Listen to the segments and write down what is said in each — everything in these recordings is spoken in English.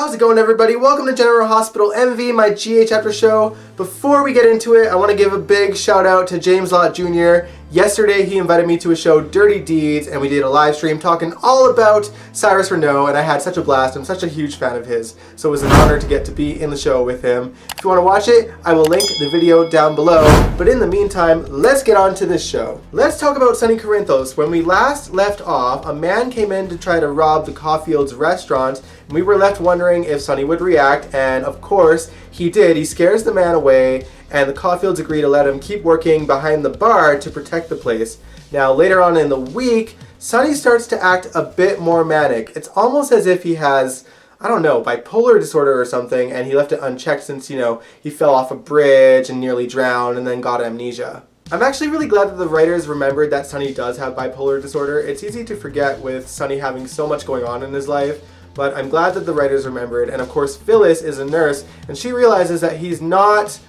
How's it going, everybody? Welcome to General Hospital MV, my GA chapter show. Before we get into it, I want to give a big shout out to James Lott Jr. Yesterday, he invited me to a show, Dirty Deeds, and we did a live stream talking all about Cyrus Renault, and I had such a blast. I'm such a huge fan of his, so it was an honor to get to be in the show with him. If you want to watch it, I will link the video down below. But in the meantime, let's get on to this show. Let's talk about Sonny Corinthos. When we last left off, a man came in to try to rob the Caulfield's restaurant, and we were left wondering if Sonny would react, and of course, he did. He scares the man away, and the Caulfields agree to let him keep working behind the bar to protect the place. Now, later on in the week, Sonny starts to act a bit more manic. It's almost as if he has, I don't know, bipolar disorder or something, and he left it unchecked since, he fell off a bridge and nearly drowned and then got amnesia. I'm actually really glad that the writers remembered that Sonny does have bipolar disorder. It's easy to forget with Sonny having so much going on in his life, but I'm glad that the writers remembered. And of course, Phyllis is a nurse, and she realizes that he's not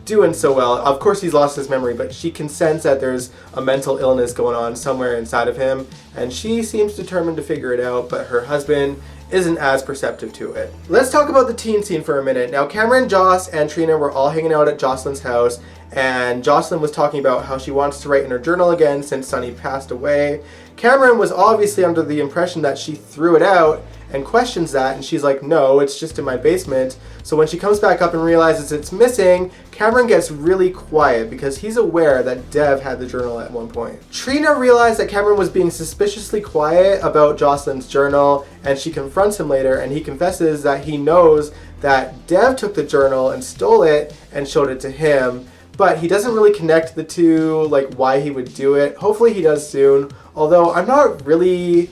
doing so well. Of course, he's lost his memory, but she can sense that there's a mental illness going on somewhere inside of him, and she seems determined to figure it out, but her husband isn't as perceptive to it. Let's talk about the teen scene for a minute. Now, Cameron, Joss, and Trina were all hanging out at Josslyn's house, and Josslyn was talking about how she wants to write in her journal again since Sonny passed away. Cameron was obviously under the impression that she threw it out and questions that, and she's like, no, it's just in my basement. So when she comes back up and realizes it's missing, Cameron gets really quiet because he's aware that Dev had the journal at one point. Trina realized that Cameron was being suspiciously quiet about Josslyn's journal, and she confronts him later, and he confesses that he knows that Dev took the journal and stole it and showed it to him, but he doesn't really connect the two, like why he would do it. Hopefully he does soon, although I'm not really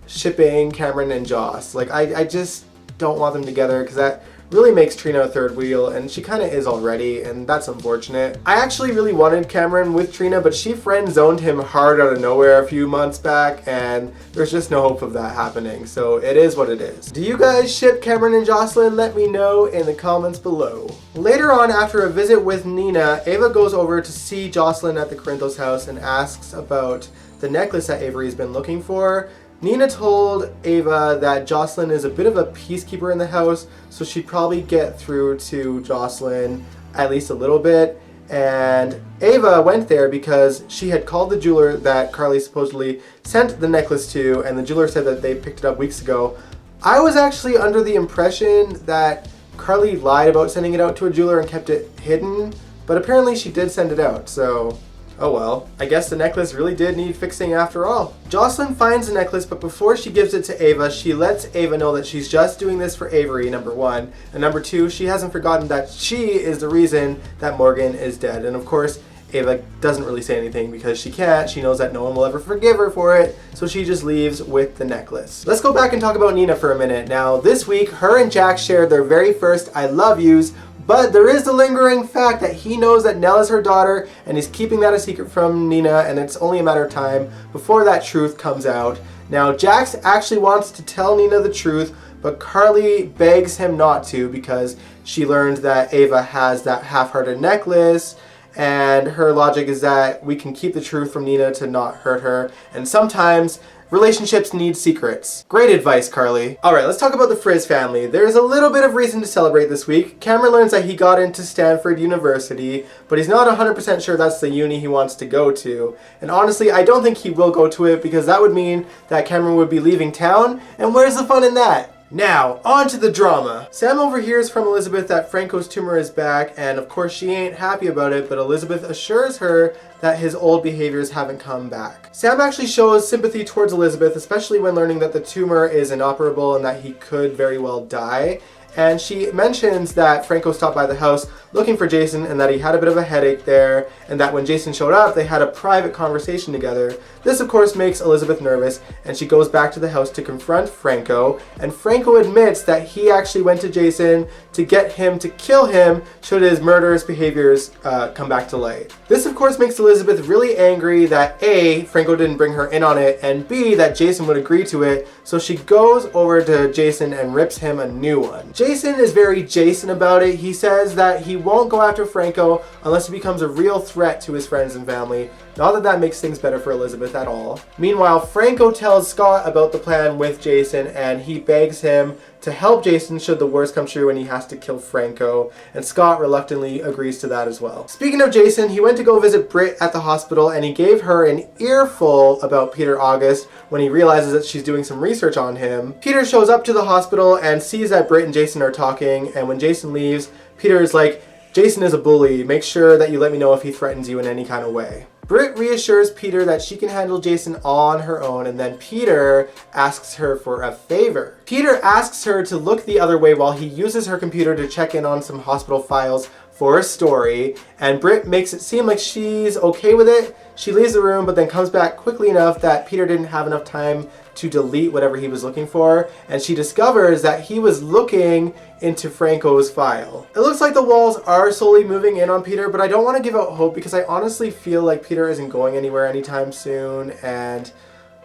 shipping Cameron and Joss. Like, I just don't want them together because that really makes Trina a third wheel, and she kind of is already, and that's unfortunate. I actually really wanted Cameron with Trina, but she friend-zoned him hard out of nowhere a few months back, and there's just no hope of that happening, so it is what it is. Do you guys ship Cameron and Josslyn? Let me know in the comments below. Later on, after a visit with Nina, Ava goes over to see Josslyn at the Corinthos house and asks about the necklace that Avery's been looking for. Nina told Ava that Josslyn is a bit of a peacekeeper in the house, so she'd probably get through to Josslyn at least a little bit. And Ava went there because she had called the jeweler that Carly supposedly sent the necklace to, and the jeweler said that they picked it up weeks ago. I was actually under the impression that Carly lied about sending it out to a jeweler and kept it hidden, but apparently she did send it out, so oh well, I guess the necklace really did need fixing after all. Josslyn finds the necklace, but before she gives it to Ava, she lets Ava know that she's just doing this for Avery, number one. And number two, she hasn't forgotten that she is the reason that Morgan is dead. And of course, Ava doesn't really say anything because she can't. She knows that no one will ever forgive her for it, so she just leaves with the necklace. Let's go back and talk about Nina for a minute. Now, this week, her and Jack shared their very first I love yous, but there is the lingering fact that he knows that Nell is her daughter, and he's keeping that a secret from Nina, and it's only a matter of time before that truth comes out. Now, Jax actually wants to tell Nina the truth, but Carly begs him not to because she learned that Ava has that half-hearted necklace, and her logic is that we can keep the truth from Nina to not hurt her, and sometimes relationships need secrets. Great advice, Carly. Alright, let's talk about the Frizz family. There's a little bit of reason to celebrate this week. Cameron learns that he got into Stanford University, but he's not 100% sure that's the uni he wants to go to. And honestly, I don't think he will go to it because that would mean that Cameron would be leaving town, and where's the fun in that? Now, on to the drama. Sam overhears from Elizabeth that Franco's tumor is back, and of course she ain't happy about it, but Elizabeth assures her that his old behaviors haven't come back. Sam actually shows sympathy towards Elizabeth, especially when learning that the tumor is inoperable and that he could very well die. And she mentions that Franco stopped by the house looking for Jason and that he had a bit of a headache there, and that when Jason showed up, they had a private conversation together. This, of course, makes Elizabeth nervous, and she goes back to the house to confront Franco, and Franco admits that he actually went to Jason to get him to kill him should his murderous behaviors come back to light. This, of course, makes Elizabeth really angry that A, Franco didn't bring her in on it, and B, that Jason would agree to it, so she goes over to Jason and rips him a new one. Jason is very Jason about it. He says that he won't go after Franco unless he becomes a real threat to his friends and family. Not that that makes things better for Elizabeth at all. Meanwhile, Franco tells Scott about the plan with Jason, and he begs him to help Jason should the worst come true and he has to kill Franco, and Scott reluctantly agrees to that as well. Speaking of Jason, he went to go visit Britt at the hospital and he gave her an earful about Peter August when he realizes that she's doing some research on him. Peter shows up to the hospital and sees that Britt and Jason are talking, and when Jason leaves, Peter is like, Jason is a bully, make sure that you let me know if he threatens you in any kind of way. Britt reassures Peter that she can handle Jason on her own, and then Peter asks her for a favor. Peter asks her to look the other way while he uses her computer to check in on some hospital files for a story, and Britt makes it seem like she's okay with it. She leaves the room but then comes back quickly enough that Peter didn't have enough time to delete whatever he was looking for, and she discovers that he was looking into Franco's file. It looks like the walls are slowly moving in on Peter, but I don't want to give out hope because I honestly feel like Peter isn't going anywhere anytime soon, and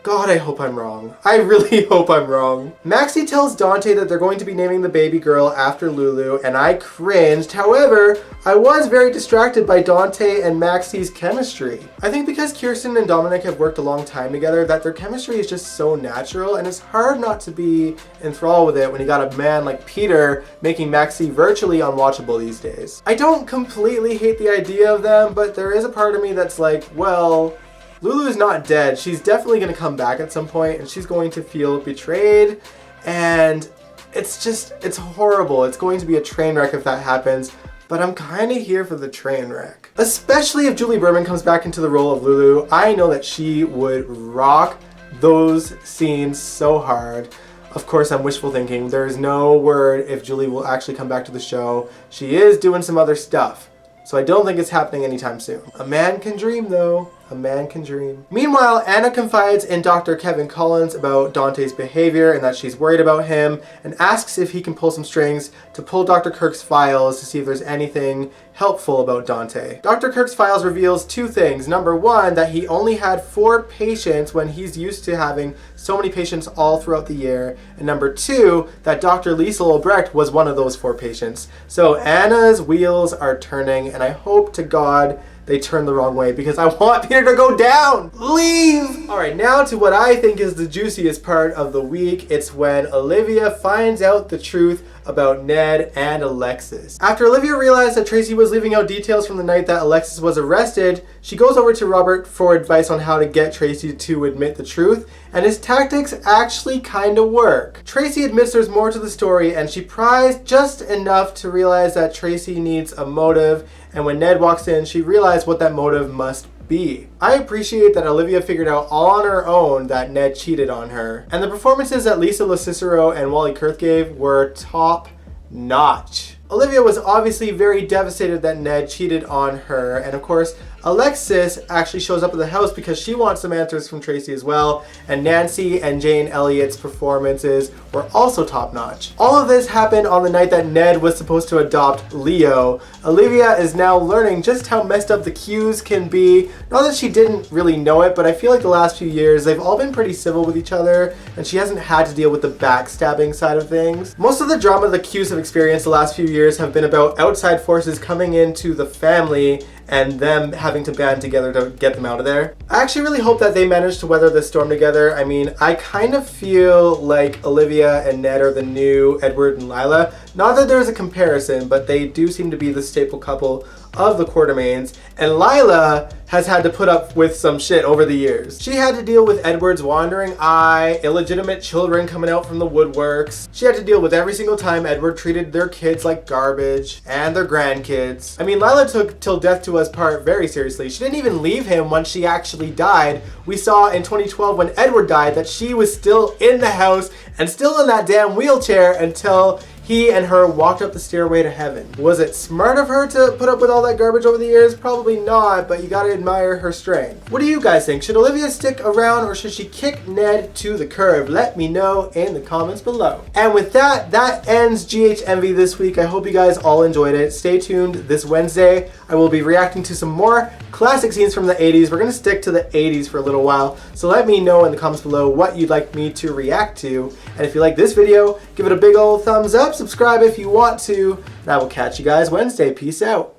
God, I hope I'm wrong. I really hope I'm wrong. Maxie tells Dante that they're going to be naming the baby girl after Lulu, and I cringed. However, I was very distracted by Dante and Maxie's chemistry. I think because Kirsten and Dominic have worked a long time together, that their chemistry is just so natural, and it's hard not to be enthralled with it when you got a man like Peter making Maxie virtually unwatchable these days. I don't completely hate the idea of them, but there is a part of me that's like, well, Lulu is not dead. She's definitely going to come back at some point, and she's going to feel betrayed, and it's horrible. It's going to be a train wreck if that happens, but I'm kind of here for the train wreck. Especially if Julie Berman comes back into the role of Lulu. I know that she would rock those scenes so hard. Of course, I'm wishful thinking. There is no word if Julie will actually come back to the show. She is doing some other stuff, so I don't think it's happening anytime soon. A man can dream, though. A man can dream. Meanwhile, Anna confides in Dr. Kevin Collins about Dante's behavior and that she's worried about him, and asks if he can pull some strings to pull Dr. Kirk's files to see if there's anything helpful about Dante. Dr. Kirk's files reveals two things. Number one, that he only had 4 patients when he's used to having so many patients all throughout the year. And number two, that Dr. Liesel Obrecht was one of those 4 patients. So Anna's wheels are turning, and I hope to God they turn the wrong way because I want Peter to go down. Leave! Alright, now to what I think is the juiciest part of the week. It's when Olivia finds out the truth about Ned and Alexis. After Olivia realized that Tracy was leaving out details from the night that Alexis was arrested, she goes over to Robert for advice on how to get Tracy to admit the truth, and his tactics actually kinda work. Tracy admits there's more to the story, and she pries just enough to realize that Tracy needs a motive, and when Ned walks in, she realizes what that motive must be. I appreciate that Olivia figured out all on her own that Ned cheated on her, and the performances that Lisa LoCicero and Wally Kurth gave were top notch. Olivia was obviously very devastated that Ned cheated on her, and of course Alexis actually shows up at the house because she wants some answers from Tracy as well, and Nancy and Jane Elliott's performances were also top-notch. All of this happened on the night that Ned was supposed to adopt Leo. Olivia is now learning just how messed up the Qs can be. Not that she didn't really know it, but I feel like the last few years they've all been pretty civil with each other, and she hasn't had to deal with the backstabbing side of things. Most of the drama the Qs have experienced the last few years have been about outside forces coming into the family and them having to band together to get them out of there. I actually really hope that they manage to weather this storm together. I mean, I kind of feel like Olivia and Ned are the new Edward and Lila. Not that there's a comparison, but they do seem to be the staple couple of the Quartermains, and Lila has had to put up with some shit over the years. She had to deal with Edward's wandering eye, illegitimate children coming out from the woodworks. She had to deal with every single time Edward treated their kids like garbage, and their grandkids. I mean, Lila took Till Death Do Us Part very seriously. She didn't even leave him when she actually died. We saw in 2012 when Edward died that she was still in the house and still in that damn wheelchair until he and her walked up the stairway to heaven. Was it smart of her to put up with all that garbage over the years? Probably not, but you gotta admire her strength. What do you guys think? Should Olivia stick around or should she kick Ned to the curb? Let me know in the comments below. And with that, that ends GH Envy this week. I hope you guys all enjoyed it. Stay tuned this Wednesday. I will be reacting to some more classic scenes from the 80s. We're gonna stick to the 80s for a little while. So let me know in the comments below what you'd like me to react to. And if you like this video, give it a big old thumbs up. Subscribe if you want to, and I will catch you guys Wednesday. Peace out.